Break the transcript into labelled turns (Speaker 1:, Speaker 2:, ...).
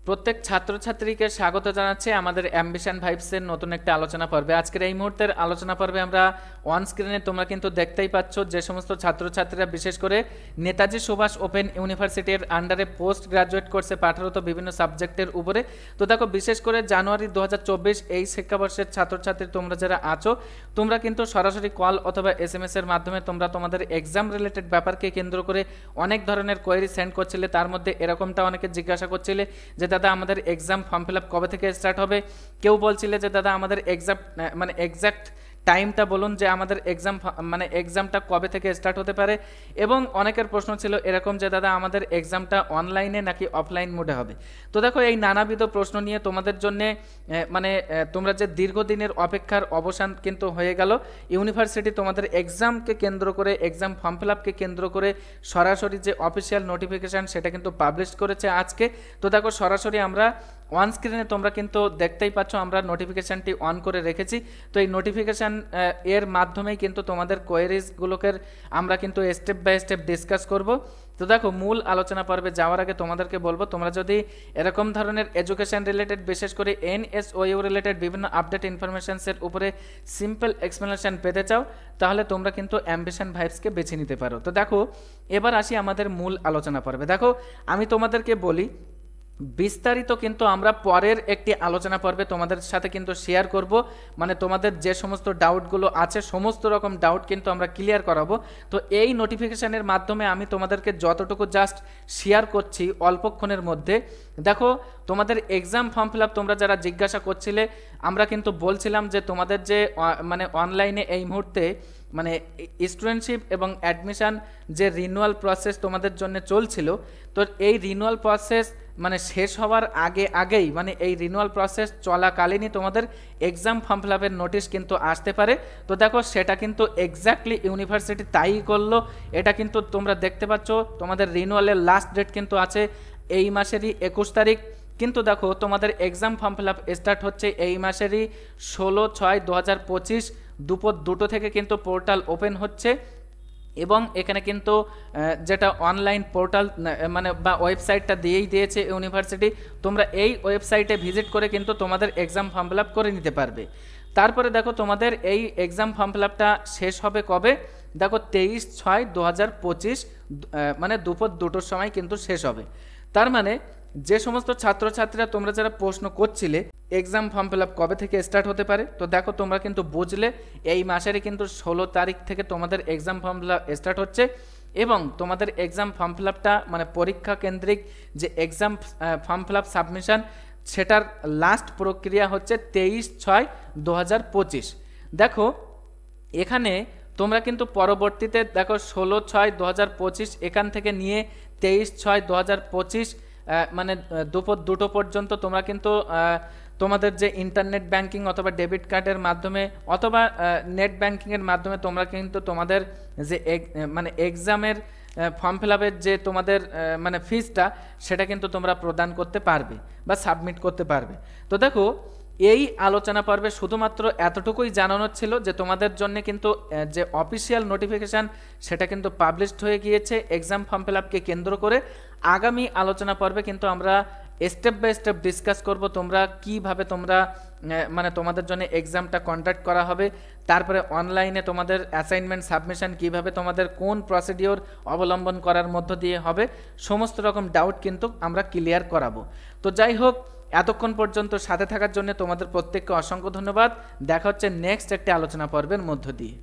Speaker 1: প্রত্যেক ছাত্রছাত্রীকে স্বাগত জানাচ্ছি আমাদের অ্যাম্বিশন ভাইবসের নতুন একটা আলোচনা পর্বে। আজকের এই মুহূর্তের আলোচনা পর্বে আমরা অন স্ক্রিনে তোমরা কিন্তু দেখতেই পাচ্ছ যে সমস্ত ছাত্রছাত্রীরা বিশেষ করে নেতাজি সুভাষ ওপেন ইউনিভার্সিটির আন্ডারে পোস্ট গ্রাজুয়েট কোর্সে পাঠরত বিভিন্ন সাবজেক্টের উপরে। তো দেখো, বিশেষ করে জানুয়ারি 2024 এই শিক্ষাবর্ষের ছাত্রছাত্রী তোমরা যারা আছো, তোমরা কিন্তু সরাসরি কল অথবা SMS এর মাধ্যমে তোমরা তোমাদের এক্সাম রিলেটেড ব্যাপারকে কেন্দ্র করে অনেক ধরনের কোয়েরি সেন্ড করছিলে। তার মধ্যে এরকমটা অনেকে জিজ্ঞাসা করছিলে যে দাদা আমাদের এক্সাম ফর্ম ফিল আপ কবে থেকে স্টার্ট হবে। কেউ বলছিলে যে দাদা আমাদের এক্সাক্ট টাইমটা বলুন, যে আমাদের এক্সামটা কবে থেকে স্টার্ট হতে পারে। এবং অনেকের প্রশ্ন ছিল এরকম যে দাদা আমাদের এক্সামটা অনলাইনে নাকি অফলাইন মোডে হবে। তো দেখো, এই নানাবিধ প্রশ্ন নিয়ে তোমাদের জন্যে তোমরা যে দীর্ঘদিনের অপেক্ষার অবসান কিন্তু হয়ে গেল। ইউনিভার্সিটি তোমাদের এক্সামকে কেন্দ্র করে, এক্সাম ফর্ম ফিল আপকে কেন্দ্র করে সরাসরি যে অফিসিয়াল নোটিফিকেশান সেটা কিন্তু পাবলিশ করেছে আজকে। তো দেখো, সরাসরি আমরা অন স্ক্রিনে তোমরা কিন্তু দেখতেই পাচ্ছ আমরা নোটিফিকেশানটি অন করে রেখেছি। তো এই নোটিফিকেশান এর মাধ্যমেই কিন্তু তোমাদের কোয়েরিজগুলোকে আমরা কিন্তু স্টেপ বাই স্টেপ ডিসকাস করব। তো দেখো, মূল আলোচনা পর্বে যাওয়ার আগে তোমাদেরকে বলবো, তোমরা যদি এরকম ধরনের এডুকেশন রিলেটেড, বিশেষ করে NSOU রিলেটেড বিভিন্ন আপডেট ইনফরমেশনসের উপরে সিম্পল এক্সপ্লেনেশন পেতে চাও, তাহলে তোমরা কিন্তু অ্যাম্বিশন ভাইবসকে বেছে নিতে পারো। তো দেখো, এবার আসি আমাদের মূল আলোচনা পর্বে। দেখো, আমি তোমাদেরকে বলি, বিস্তারিত কিন্তু আমরা পরের একটি আলোচনা পর্বে তোমাদের সাথে কিন্তু শেয়ার করব। মানে তোমাদের যে সমস্ত ডাউটগুলো আছে, সমস্ত রকম ডাউট কিন্তু আমরা ক্লিয়ার করাবো। তো এই নোটিফিকেশানের মাধ্যমে আমি তোমাদেরকে যতটুকু জাস্ট শেয়ার করছি অল্পক্ষণের মধ্যে। দেখো, তোমাদের এক্সাম ফর্ম ফিল আপ তোমরা যারা জিজ্ঞাসা করছিলে, আমরা কিন্তু বলছিলাম যে তোমাদের যে অনলাইনে এই মুহূর্তে স্টুডেন্টশিপ এবং অ্যাডমিশান যে রিনিউয়াল প্রসেস তোমাদের জন্য চলছিল, তো এই রিনিউয়াল প্রসেস শেষ হওয়ার আগেই এই রিনিউয়াল প্রসেস চলাকালীনই তোমাদের এক্সাম ফর্ম ফিল আপের নোটিশ কিন্তু আসতে পারে। তো দেখো, সেটা কিন্তু এক্স্যাক্টলি ইউনিভার্সিটি তাই করলো। এটা কিন্তু তোমরা দেখতে পাচ্ছ, তোমাদের রিনিউয়ালের লাস্ট ডেট কিন্তু আছে এই মাসেরই 21 তারিখ। কিন্তু দেখো, তোমাদের exam form fill up start হচ্ছে এই মাসেরই 16/6/2025 দুপুর 2টো থেকে কিন্তু পোর্টাল ওপেন হচ্ছে। এবং এখানে কিন্তু যেটা অনলাইন পোর্টাল বা ওয়েবসাইটটা দিয়েই দিয়েছে ইউনিভার্সিটি, তোমরা এই ওয়েবসাইটে ভিজিট করে কিন্তু তোমাদের এক্সাম ফর্ম ফিল আপ করে নিতে পারবে। তারপরে দেখো, তোমাদের এই এক্সাম ফর্ম ফিল আপটা শেষ হবে কবে? দেখো, 23/6/2025 দুপুর 2টোর সময় কিন্তু শেষ হবে। তার যে সমস্ত ছাত্রছাত্রীরা তোমরা যারা প্রশ্ন করছিলে এক্সাম ফর্ম ফিল আপ কবে থেকে স্টার্ট হতে পারে, তো দেখো তোমরা কিন্তু বুঝলে এই মাসেরই কিন্তু 16 তারিখ থেকে তোমাদের exam form fill up start হচ্ছে। এবং তোমাদের এক্সাম ফর্ম ফিল আপটা পরীক্ষা কেন্দ্রিক যে exam form fill up submission, সেটার লাস্ট প্রক্রিয়া হচ্ছে 23/6/2025। দেখো, এখানে তোমরা কিন্তু পরবর্তীতে দেখো 16/6/2025 এখান থেকে নিয়ে 23/6/2025 দুপুর 2টো পর্যন্ত তোমরা কিন্তু তোমাদের যে ইন্টারনেট ব্যাংকিং অথবা ডেবিট কার্ডের মাধ্যমে অথবা নেট ব্যাংকিংয়ের মাধ্যমে তোমরা কিন্তু তোমাদের যে এক্সামের ফর্ম ফিল আপের যে তোমাদের ফিজটা, সেটা কিন্তু তোমরা প্রদান করতে পারবে বা সাবমিট করতে পারবে। তো দেখো, এই আলোচনা পর্বে শুধুমাত্র এতটুকুই জানানোর ছিল যে তোমাদের জন্য কিন্তু যে অফিসিয়াল নোটিফিকেশান সেটা কিন্তু পাবলিশড হয়ে গিয়েছে এক্সাম ফর্ম ফিল আপকে কেন্দ্র করে। আগামী আলোচনা পর্বে কিন্তু আমরা স্টেপ বাই স্টেপ ডিসকাস করব তোমরা কিভাবে তোমরা তোমাদের জন্য এক্সামটা কন্ডাক্ট করা হবে, তারপরে অনলাইনে তোমাদের অ্যাসাইনমেন্ট সাবমিশন কিভাবে তোমাদের কোন প্রসিডিওর অবলম্বন করার মধ্য দিয়ে হবে, সমস্ত রকম ডাউট কিন্তু আমরা ক্লিয়ার করাবো। তো যাই হোক, এতক্ষণ পর্যন্ত সাথে থাকার জন্য তোমাদের প্রত্যেককে অসংখ্য ধন্যবাদ। দেখা হচ্ছে নেক্সট একটি আলোচনা পর্বের মধ্য দিয়ে।